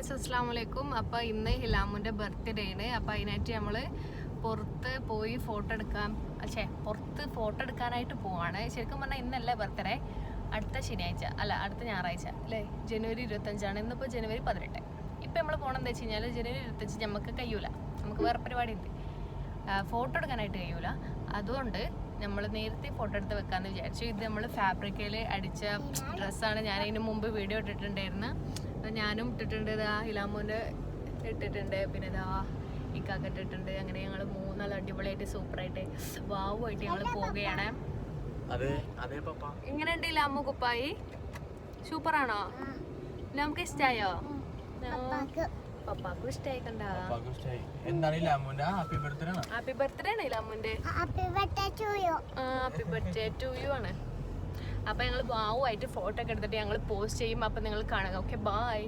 Viewers അസ്സലാമു അലൈക്കും. അപ്പോൾ ഇന്ന് ഹിലാമുൻ്റെ ബർത്ത്ഡേ ആണ്. അപ്പോൾ അതിനായിട്ട് നമ്മൾ പുറത്ത് പോയി പുറത്ത് ഫോട്ടോ എടുക്കാനായിട്ട് പോവാണ്. ശരിക്കും പറഞ്ഞാൽ ഇന്നല്ല ബർത്ത്ഡേ, അടുത്ത ശനിയാഴ്ച അല്ല അടുത്ത ഞായറാഴ്ച അല്ലേ, ജനുവരി 25 ഇന്നിപ്പോൾ ജനുവരി 18. ഇപ്പം നമ്മൾ പോകണമെന്ന് വെച്ച് കഴിഞ്ഞാൽ ജനുവരി 25 നമുക്ക് കഴിയൂല, നമുക്ക് വേറെ പരിപാടി ഉണ്ട്, ഫോട്ടോ എടുക്കാനായിട്ട് കഴിയൂല. അതുകൊണ്ട് നമ്മൾ നേരത്തെ ഫോട്ടോ എടുത്ത് വെക്കാമെന്ന് വിചാരിച്ചു. ഇത് നമ്മൾ ഫാബ്രിക്കയിൽ അടിച്ച ഡ്രസ്സാണ്. ഞാൻ അതിന് മുമ്പ് വീഡിയോ ഇട്ടിട്ടുണ്ടായിരുന്നു, ഞാനും ഇട്ടിട്ടുണ്ട്, ഇതാ ഹിലാമോൻ്റെ ഇട്ടിട്ടുണ്ട്, പിന്നെ ഇതാ ഇക്കാക്ക ഇട്ടിട്ടുണ്ട്. അങ്ങനെ ഞങ്ങൾ മൂന്നാൾ അടിപൊളിയായിട്ട് സൂപ്പറായിട്ട് വാവുമായിട്ട് ഞങ്ങൾ പോവുകയാണ്. എങ്ങനെയുണ്ട് ഹിലാമു കുപ്പായി? സൂപ്പറാണോ? നമുക്ക് ഇഷ്ടായോ? പപ്പാക്കും ഇഷ്ടായിക്കണ്ട. ഹാപ്പി ബർത്ത്ഡേ ആണ് ഹിലാമുന്റെ. ഹാപ്പി ബർത്ത്ഡേ ടു യു ആണ്. അപ്പൊ ഞങ്ങൾ വാവുമായിട്ട് ഫോട്ടോ ഒക്കെ എടുത്തിട്ട് ഞങ്ങൾ പോസ്റ്റ് ചെയ്യും. അപ്പൊ നിങ്ങൾ കാണുക. Okay, by.